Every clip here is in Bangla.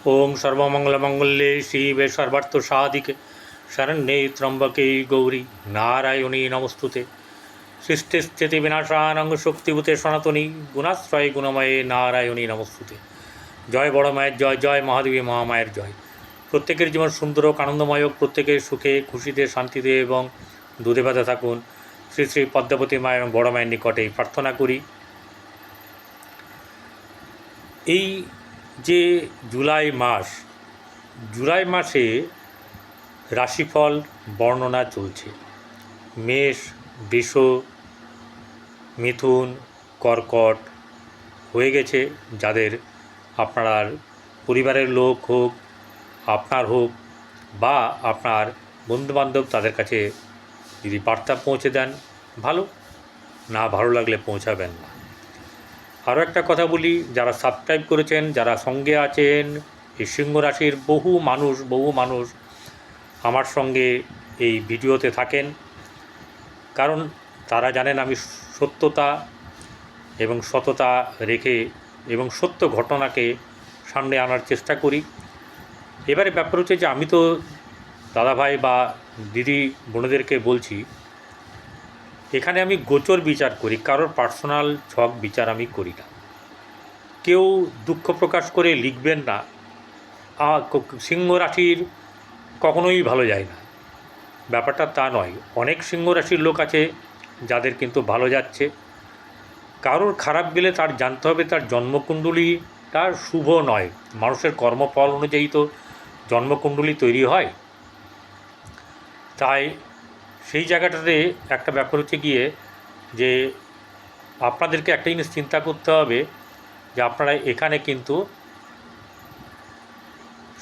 ओं सर्वमंगलमंगल्ये शिवे सर्वार्थसाधिके शरण्ये त्र्यंबके गौरी नारायणी नमस्तुते। सृष्टिस्थिति विनाशानंग शक्तिभूते सनातनी गुणाश्रय गुणमये नारायणी नमस्तुते। जय बड़ मायर जय, जय महादेवी महामायर जय। प्रत्येकेर जीवन सुंदर और आनंदमय, प्रत्येकेर सुखे खुशिते शांतिते एवं दूधे भाते थाकुन श्री श्री पद्मावती मायर बड़ मायर निकटे प्रार्थना करी। এই যে জুলাই মাসে রাশিফল বর্ণনা চলছে। মেষ, বৃষ, মিথুন, কর্কট হয়ে গেছে। যাদের আপনার পরিবারের লোক হোক, আপনার হোক বা আপনার বন্ধুবান্ধব, তাদের কাছে যদি বার্তা পৌঁছে দেন ভালো, না ভালো লাগলে পৌঁছাবেন না। আরও একটা কথা বলি, যারা সাবস্ক্রাইব করেছেন, যারা সঙ্গে আছেন, এই সিংহ রাশির বহু মানুষ আমার সঙ্গে এই ভিডিওতে থাকেন, কারণ তারা জানেন আমি সত্যতা এবং সততা রেখে এবং সত্য ঘটনাকে সামনে আনার চেষ্টা করি। এবারে ব্যাপার হচ্ছে যে আমি তো দাদাভাই বা দিদি বোনেদেরকে বলছি, এখানে আমি গোচর বিচার করি, কারোর পার্সোনাল ছক বিচার আমি করি না। কেউ দুঃখ প্রকাশ করে লিখবেন না সিংহ রাশির কখনোই ভালো যায় না, ব্যাপারটা তা নয়। অনেক সিংহ রাশির লোক আছে যাদের কিন্তু ভালো যাচ্ছে। কারোর খারাপ গেলে তার জানতে হবে তার জন্মকুণ্ডলী তার শুভ নয়। মানুষের কর্মফল অনুযায়ী তো জন্মকুণ্ডলী তৈরি হয়। তাই সেই জায়গাটাতে একটা ব্যাপার হচ্ছে গিয়ে যে আপনাদেরকে একটা জিনিস চিন্তা করতে হবে যে আপনারা এখানে কিন্তু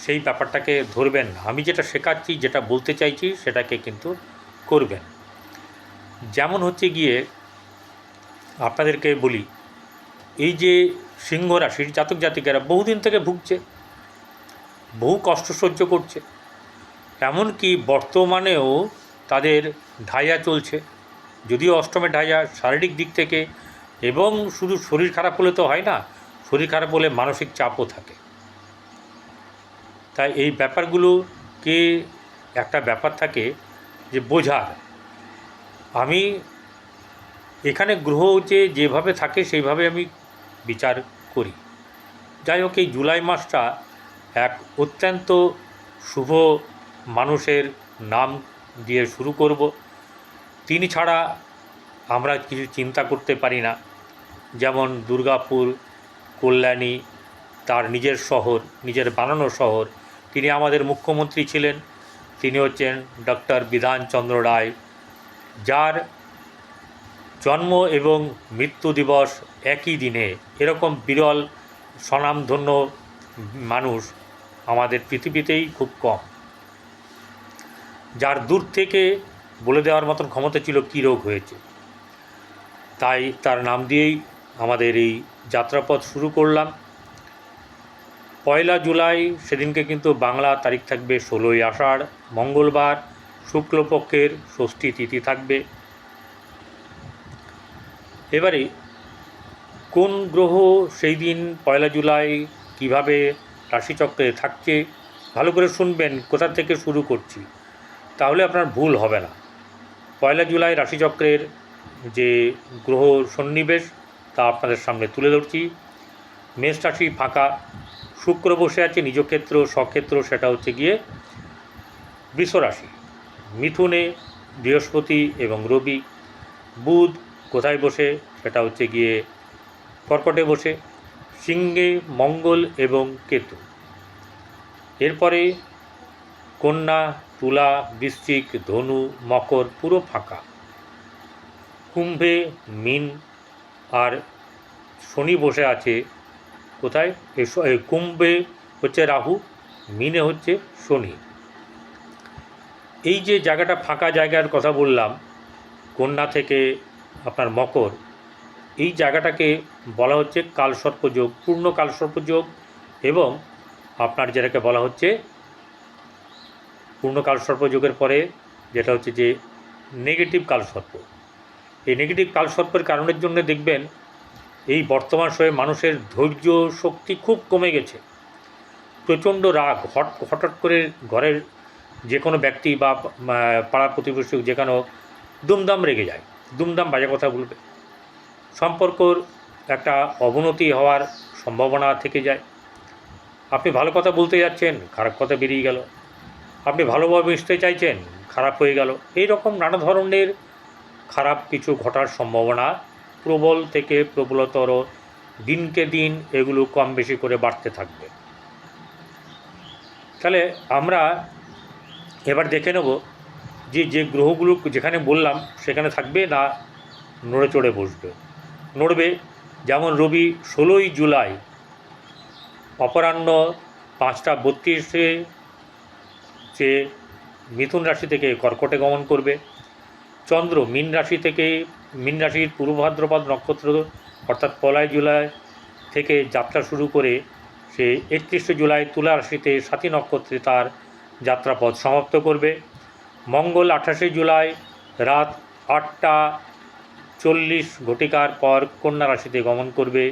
সেই ব্যাপারটাকে ধরবেন না। আমি যেটা শেখাচ্ছি, যেটা বলতে চাইছি, সেটাকে কিন্তু করবেন। যেমন হচ্ছে গিয়ে আপনাদেরকে বলি, এই যে সিংহ রাশির জাতক জাতিকারা বহুদিন থেকে ভুগছে, বহু কষ্ট সহ্য করছে, এমনকি বর্তমানেও তাদের ঢাইয়া চলছে, যদিও অষ্টমে ঢাইয়া শারীরিক দিক থেকে, এবং শুধু শরীর খারাপ হলে তো হয় না, শরীর খারাপ হলে মানসিক চাপও থাকে। তাই এই ব্যাপারগুলোকে একটা ব্যাপার থাকে যে বোঝার। আমি এখানে গ্রহ যেভাবে থাকে সেইভাবে আমি বিচার করি। যাই হোক, এই জুলাই মাসটা এক অত্যন্ত শুভ মানুষের নাম দিয়ে শুরু করব। তিনি ছাড়া আমরা কিছু চিন্তা করতে পারি না। যেমন দুর্গাপুর, কল্যাণী তার নিজের শহর, নিজের বানানো শহর। তিনি আমাদের মুখ্যমন্ত্রী ছিলেন। তিনি হচ্ছেন ডক্টর বিধানচন্দ্র রায়, যার জন্ম এবং মৃত্যু দিবস একই দিনে। এরকম বিরল স্বনামধন্য মানুষ আমাদের পৃথিবীতেই খুব কম, যার দূর থেকে বলে দেওয়ার মতন ক্ষমতা ছিল কী রোগ হয়েছে। তাই তার নাম দিয়েই আমাদের এই যাত্রাপথ শুরু করলাম। 1 জুলাই সেদিনকে কিন্তু বাংলা তারিখ থাকবে 16ই আষাঢ়, মঙ্গলবার, শুক্লপক্ষের ষষ্ঠী তিথি থাকবে। এবারে কোন গ্রহ সেই দিন 1 জুলাই কিভাবে রাশিচক্রে থাকছে ভালো করে শুনবেন, কোথা থেকে শুরু করছি, তাহলে আপনার ভুল হবে না। 1 জুলাই রাশিচক্রের যে গ্রহ সন্নিবেশ তা আপনাদের সামনে তুলে ধরছি। মেষ রাশি ফাঁকা, শুক্র বসে আছে নিজ ক্ষেত্র স্বক্ষেত্র, সেটা হচ্ছে গিয়ে বৃষ রাশি। মিথুনে বৃহস্পতি এবং রবি। বুধ কোথায় বসে, সেটা হচ্ছে গিয়ে কর্কটে বসে। সিংহে মঙ্গল এবং কেতু। এরপরে কন্যা, তুলা, বৃশ্চিক, ধনু, মকর পুরো ফাঁকা। কুম্ভে মীন আর শনি বসে আছে কোথায়, কুম্ভে হচ্ছে রাহু, মীনে হচ্ছে শনি। এই যে জায়গাটা ফাঁকা জায়গার কথা বললাম, কন্যা থেকে আপনার মকর, এই জায়গাটাকে বলা হচ্ছে কালসর্পযোগ, পূর্ণ কালসর্পযোগ, এবং আপনার যেটাকে বলা হচ্ছে পূর্ণ কালসর্পযোগের পরে যেটা হচ্ছে যে নেগেটিভ কালসর্প। এই নেগেটিভ কালসর্পের কারণের জন্য দেখবেন এই বর্তমান সময়ে মানুষের ধৈর্য শক্তি খুব কমে গেছে। প্রচণ্ড রাগ, হঠাৎ করে ঘরের যে কোনো ব্যক্তি বা পাড়া প্রতিবেশী যে কোনো দুমদাম রেগে যায়, দুমদাম বাজে কথা বলবে, সম্পর্কর একটা অবনতি হওয়ার সম্ভাবনা থেকে যায়। আপনি ভালো কথা বলতে যাচ্ছেন, খারাপ কথা বেরিয়ে গেল, আপনি ভালোভাবে মিশতে চাইছেন, খারাপ হয়ে গেল। এই রকম নানা ধরনের খারাপ কিছু ঘটার সম্ভাবনা প্রবল থেকে প্রবলতর দিনকে দিন এগুলো কম বেশি করে বাড়তে থাকবে। তাহলে আমরা এবার দেখে নেব যে গ্রহগুলো যেখানে বললাম সেখানে থাকবে না নড়ে চড়ে বসবে। নড়বে, যেমন রবি 16ই জুলাই অপরাহ্ন 5:32 সে মিথুন রাশি থেকে কর্কটে গমন করবে। চন্দ্র মীন রাশি থেকে, মীন রাশির পূর্ব ভাদ্রপদ নক্ষত্র অর্থাৎ 1 জুলাই থেকে যাত্রা শুরু করে সে 31 জুলাই তুলা রাশিতে সাথী নক্ষত্রে তার যাত্রাপথ সমাপ্ত করবে। মঙ্গল 28 জুলাই রাত 8:40 ঘটিকার পর কন্যা রাশিতে গমন করবে।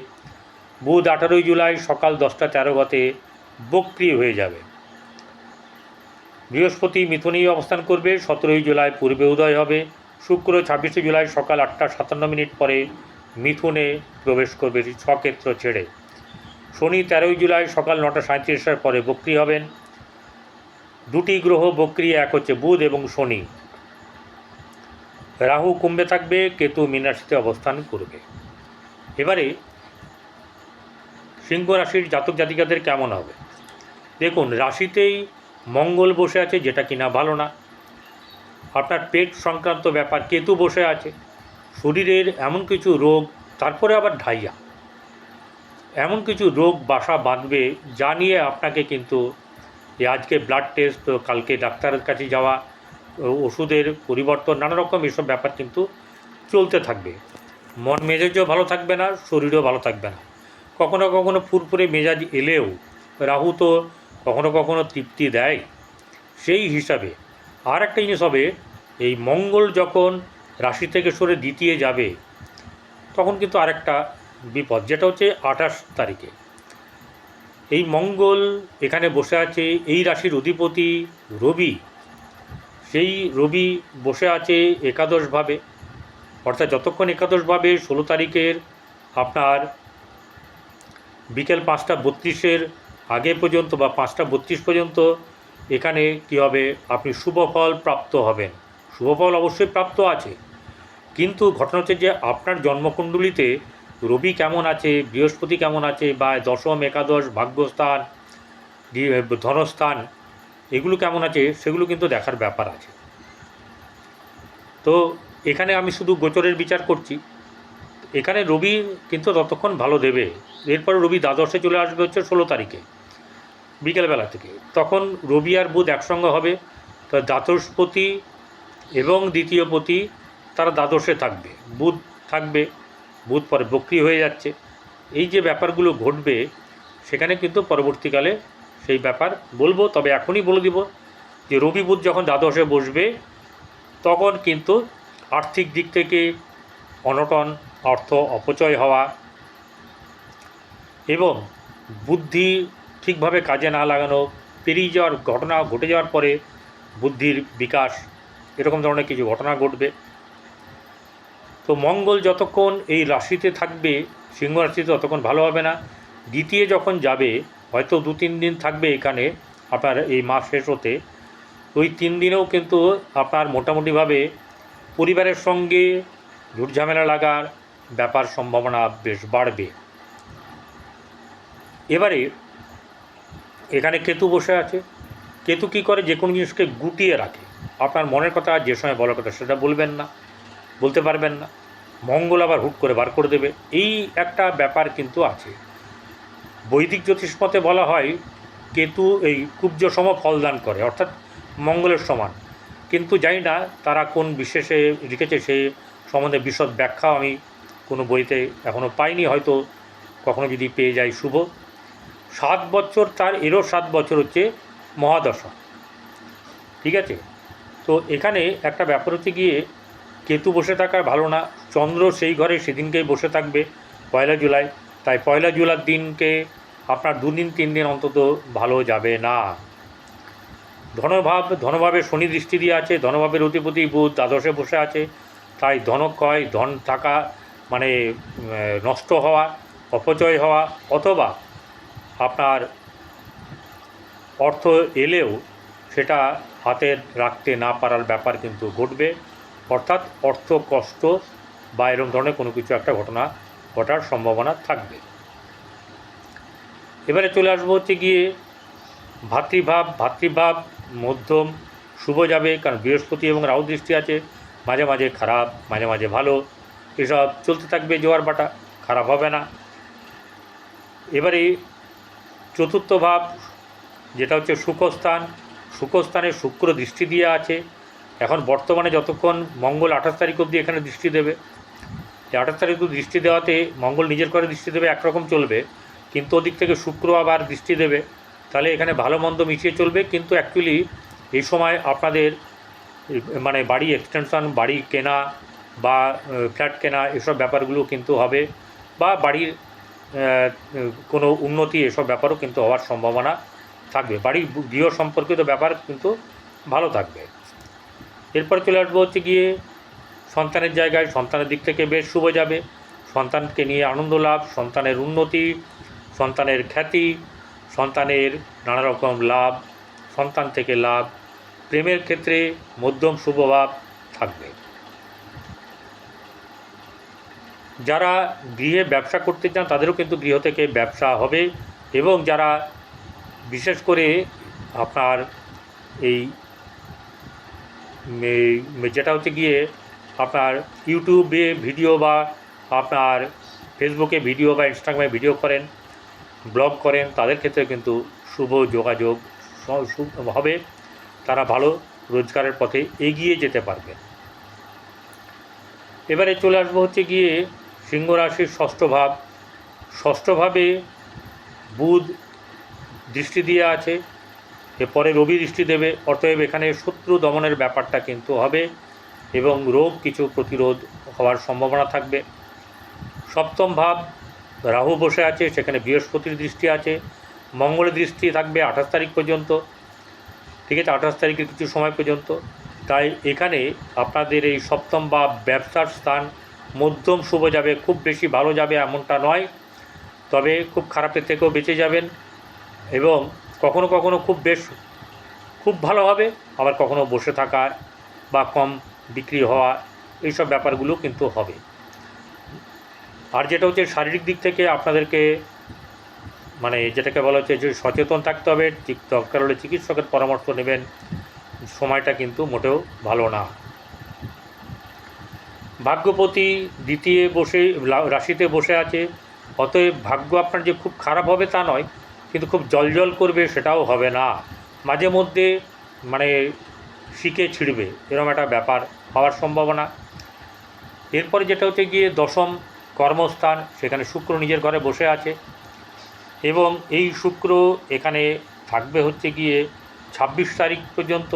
বুধ 18 জুলাই সকাল 10:13 বক্রী হয়ে যাবে। বৃহস্পতি মিথুনেই অবস্থান করবে, 17 জুলাই পূর্বে উদয় হবে। শুক্র 26 জুলাই সকাল 8:57 পরে মিথুনে প্রবেশ করবে স্বক্ষেত্র ছেড়ে। শনি 13 জুলাই সকাল 9:37 পরে বক্রী হবেন। দুটি গ্রহ বক্রী, এক হচ্ছে বুধ এবং শনি। রাহু কুম্ভে থাকবে, কেতু মীন রাশিতে অবস্থান করবে। এবারে সিংহ রাশির জাতক জাতিকাদের কেমন হবে দেখুন। রাশিতেই মঙ্গল বসে আছে, যেটা কিনা ভালো না। আপনার পেট সংক্রান্ত ব্যাপার, কেতু বসে আছে। শরীরের এমন কিছু রোগ, তারপরে আবার ঢাইয়া, এমন কিছু রোগ বাসা বাঁধবে যা নিয়ে আপনাকে কিন্তু আজকে ব্লাড টেস্ট, তো কালকে ডাক্তারের কাছে যাওয়া, ওষুধের পরিবর্তন, নানা রকম এসব ব্যাপার কিন্তু চলতে থাকবে। মন মেজাজও ভালো থাকবে না, শরীরও ভালো থাকবে না। কখনো কখনো ফুরফুরে মেজাজ এলেও রাহু তো কখনো কখনো তৃপ্তি দেয়। সেই হিসাবে আর একটা জিনিস হবে, এই মঙ্গল যখন রাশি থেকে সরে দ্বিতীয় যাবে তখন কিন্তু আরেকটা বিপদ, যেটা হচ্ছে 28 তারিখে এই মঙ্গল এখানে বসে আছে। এই রাশির অধিপতি রবি, সেই রবি বসে আছে একাদশভাবে, অর্থাৎ যতক্ষণ একাদশভাবে 16 তারিখের আপনার বিকেল 5:32 আগে পর্যন্ত বা 5:32 পর্যন্ত এখানে কী হবে, আপনি শুভফল প্রাপ্ত হবেন। শুভফল অবশ্যই প্রাপ্ত আছে, কিন্তু ঘটনা হচ্ছে যে আপনার জন্মকুণ্ডলিতে রবি কেমন আছে, বৃহস্পতি কেমন আছে, বা দশম, একাদশ, ভাগ্যস্থান, ধনস্থান, এগুলো কেমন আছে সেগুলো কিন্তু দেখার ব্যাপার আছে। তো এখানে আমি শুধু গোচরের বিচার করছি। এখানে রবি কিন্তু ততক্ষণ ভালো দেবে। এরপরে রবি দ্বাদশে চলে আসবে হচ্ছে 16 তারিখে বিকেলবেলা থেকে। তখন রবি আর বুধ একসঙ্গে হবে, তো দ্বাদশপতি এবং দ্বিতীয়পতি তারা দ্বাদশে থাকবে, বুধ থাকবে, বুধ পরে বক্রী হয়ে যাচ্ছে। এই যে ব্যাপারগুলো ঘটবে সেখানে কিন্তু পরবর্তীকালে সেই ব্যাপার বলবো। তবে এখনই বলে দিব যে রবি বুধ যখন দ্বাদশে বসবে তখন কিন্তু আর্থিক দিক থেকে অনটন, অর্থ অপচয় হওয়া এবং বুদ্ধি ঠিকভাবে কাজে না লাগানো, পেরিয়ে যাওয়ার ঘটনা ঘটে যাওয়ার পরে বুদ্ধির বিকাশ, এরকম ধরনের কিছু ঘটনা ঘটবে। তো মঙ্গল যতক্ষণ এই রাশিতে থাকবে, সিংহ রাশিতে, ততক্ষণ ভালো হবে না। দ্বিতীয় যখন যাবে, হয়তো 2-3 দিন থাকবে এখানে আপনার এই মাস শেষ হতে, ওই 3 দিনেও কিন্তু আপনার মোটামুটিভাবে পরিবারের সঙ্গে ঝুটঝামেলা লাগার ব্যাপার সম্ভাবনা বেশ বাড়বে। এবারে এখানে কেতু বসে আছে। কেতু কী করে, যে কোনো জিনিসকে গুটিয়ে রাখে। আপনার মনের কথা যে সময় বলার কথা সেটা বলবেন না, বলতে পারবেন না, মঙ্গল আবার হুট করে বার করে দেবে। এই একটা ব্যাপার কিন্তু আছে। বৈদিক জ্যোতিষ মতে বলা হয় কেতু এই কুব্জ সম ফলদান করে, অর্থাৎ মঙ্গলের সমান। কিন্তু জানি না তারা কোন বিশেষে লিখেছে, সেই সম্বন্ধে বিশদ ব্যাখ্যা আমি কোনো বইতে এখনও পাইনি, হয়তো কখনো যদি পেয়ে যাই শুভ। 7 বছর তার, এরও 7 বছর হচ্ছে মহাদশা, ঠিক আছে। তো এখানে একটা ব্যাপার হচ্ছে গিয়ে কেতু বসে থাকা ভালো না। চন্দ্র সেই ঘরে সেদিনকেই বসে থাকবে 1 জুলাই। তাই 1 জুলাইয়ের দিনকে আপনার 2 দিন 3 দিন অন্তত ভালো যাবে না। ধনভাবে শনি দৃষ্টি দিয়ে আছে, ধনভাবের অধিপতি বুধ দ্বাদশে বসে আছে, তাই ধনক্ষয়, ধন থাকা মানে নষ্ট হওয়া, অপচয় হওয়া, অথবা আপনার অর্থ এলেও সেটা হাতে রাখতে না পারার ব্যাপার কিন্তু ঘটবে, অর্থাৎ অর্থ কষ্ট বা এরকম ধরনের কোনো কিছু একটা ঘটনা ঘটার সম্ভাবনা থাকবে। এবারে চলে আসবো হচ্ছে গিয়ে ভাতৃভাব মধ্যম শুভ যাবে, কারণ বৃহস্পতি এবং রাহু দৃষ্টি আছে, মাঝে মাঝে খারাপ মাঝে মাঝে ভালো, এসব চলতে থাকবে, জোয়ার বাটা, খারাপ হবে না। এবারে চতুর্থ ভাব যেটা হচ্ছে সুখস্থানে শুক্র দৃষ্টি দিয়ে আছে। এখন বর্তমানে যতক্ষণ মঙ্গল 28 তারিখ অবধি এখানে দৃষ্টি দেবে, 28 তারিখ দৃষ্টি দেওয়াতে মঙ্গল নিজের করে দৃষ্টি দেবে, একরকম চলবে, কিন্তু ওদিক থেকে শুক্র আবার দৃষ্টি দেবে, তাহলে এখানে ভালো মন্দ মিশিয়ে চলবে। কিন্তু অ্যাকচুয়ালি এই সময় আপনাদের মানে বাড়ি এক্সটেনশন, বাড়ি কেনা বা ফ্ল্যাট কেনা, এসব ব্যাপারগুলো কিন্তু হবে, বা বাড়ির কোনো উন্নতি, এসব ব্যাপারও কিন্তু হওয়ার সম্ভাবনা থাকবে। বাড়ির গৃহ সম্পর্কিত ব্যাপার কিন্তু ভালো থাকবে। এরপর চলে আসবো হচ্ছে গিয়ে সন্তানের জায়গায়। সন্তানের দিক থেকে বেশ শুভ যাবে, সন্তানকে নিয়ে আনন্দ লাভ, সন্তানের উন্নতি, সন্তানের খ্যাতি, সন্তানের নানা রকম লাভ, সন্তান থেকে লাভ। প্রেমের ক্ষেত্রে মধ্যম শুভভাব থাকবে। যারা গৃহে ব্যবসা করতে চান তাদেরও কিন্তু গৃহ থেকে ব্যবসা হবে, এবং যারা বিশেষ করে আপনার এই যেটা হচ্ছে গিয়ে আপনার ইউটিউবে ভিডিও বা আপনার ফেসবুকে ভিডিও বা ইনস্টাগ্রামে ভিডিও করেন, ব্লগ করেন, তাদের ক্ষেত্রে কিন্তু শুভ যোগাযোগ হবে, তারা ভালো রোজগারের পথে এগিয়ে যেতে পারবে। এবারে চলে আসবো হচ্ছে গিয়ে সিংহ রাশির ষষ্ঠ ভাবে বুধ দৃষ্টি দিয়ে আছে, এরপরে রবি দৃষ্টি দেবে, অতএব এখানে শত্রু দমনের ব্যাপারটা কিন্তু হবে, এবং রোগ কিছু প্রতিরোধ হওয়ার সম্ভাবনা থাকবে। সপ্তম ভাব রাহু বসে আছে, সেখানে বৃহস্পতির দৃষ্টি আছে, মঙ্গলের দৃষ্টি থাকবে 28 তারিখ পর্যন্ত, ঠিক আছে, 28 তারিখের কিছু সময় পর্যন্ত। তাই এখানে আপনাদের এই সপ্তম ভাব ব্যবসার স্থান মধ্যম শুভ যাবে, খুব বেশি ভালো যাবে এমনটা নয়, তবে খুব খারাপের থেকেও বেঁচে যাবেন, এবং কখনো কখনো খুব ভালো হবে, আবার কখনো বসে থাকা বা কম বিক্রি হওয়া, এইসব ব্যাপারগুলো কিন্তু হবে। আর যেটা হচ্ছে শারীরিক দিক থেকে আপনাদেরকে মানে যেটাকে বলা হচ্ছে যে সচেতন থাকতে হবে, দরকার হলে চিকিৎসকের পরামর্শ নেবেন, সময়টা কিন্তু মোটেও ভালো না। ভাগ্যপতি দ্বিতীয় রাশিতে বসে আছে, অতএব ভাগ্য আপনার যে খুব খারাপ হবে তা নয়, কিন্তু খুব জলজল করবে সেটাও হবে না, মাঝে মধ্যে মানে শিকে ছিঁড়বে, এরকম একটা ব্যাপার হওয়ার সম্ভাবনা। এরপরে যেটা হচ্ছে গিয়ে দশম কর্মস্থান, সেখানে শুক্র নিজের ঘরে বসে আছে, এবং এই শুক্র এখানে থাকবে হচ্ছে গিয়ে 26 তারিখ পর্যন্ত।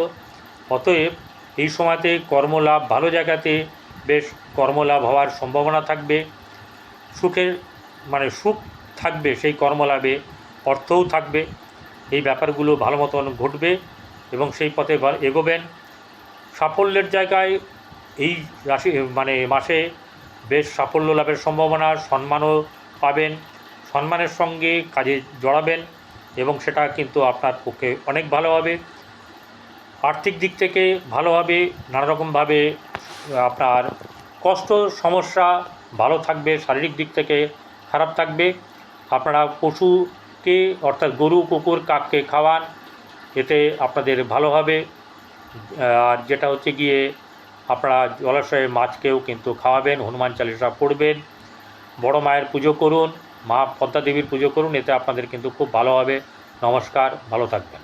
অতএব এই সময়তে কর্মলাভ, ভালো জায়গাতে বেশ কর্মলাভ হওয়ার সম্ভাবনা থাকবে, সুখ থাকবে, সেই কর্মলাভে অর্থও থাকবে, এই ব্যাপারগুলো ভালো মতন ঘটবে এবং সেই পথে এগোবেন। সাফল্যের জায়গায় এই রাশি মাসে বেশ সাফল্য লাভের সম্ভাবনা, সম্মানও পাবেন, সম্মানের সঙ্গে কাজে জড়াবেন, এবং সেটা কিন্তু আপনার পক্ষে অনেক ভালো হবে। আর্থিক দিক থেকে ভালো হবে, নানারকমভাবে আপনার কষ্ট সমস্যা ভালো থাকবে, শারীরিক দিক থেকে খারাপ থাকবে। আপনারা পশুকে অর্থাৎ গরু, কুকুর, কাককে খাওয়ান, এতে আপনাদের ভালো হবে। আর যেটা হচ্ছে গিয়ে আপনারা জলাশয়ে মাছকেও কিন্তু খাওয়াবেন, হনুমান চালিসা পড়বেন, বড় মায়ের পুজো করুন, মা পদ্মা দেবীর পুজো করুন, এতে আপনাদের কিন্তু খুব ভালো হবে। নমস্কার, ভালো থাকবেন।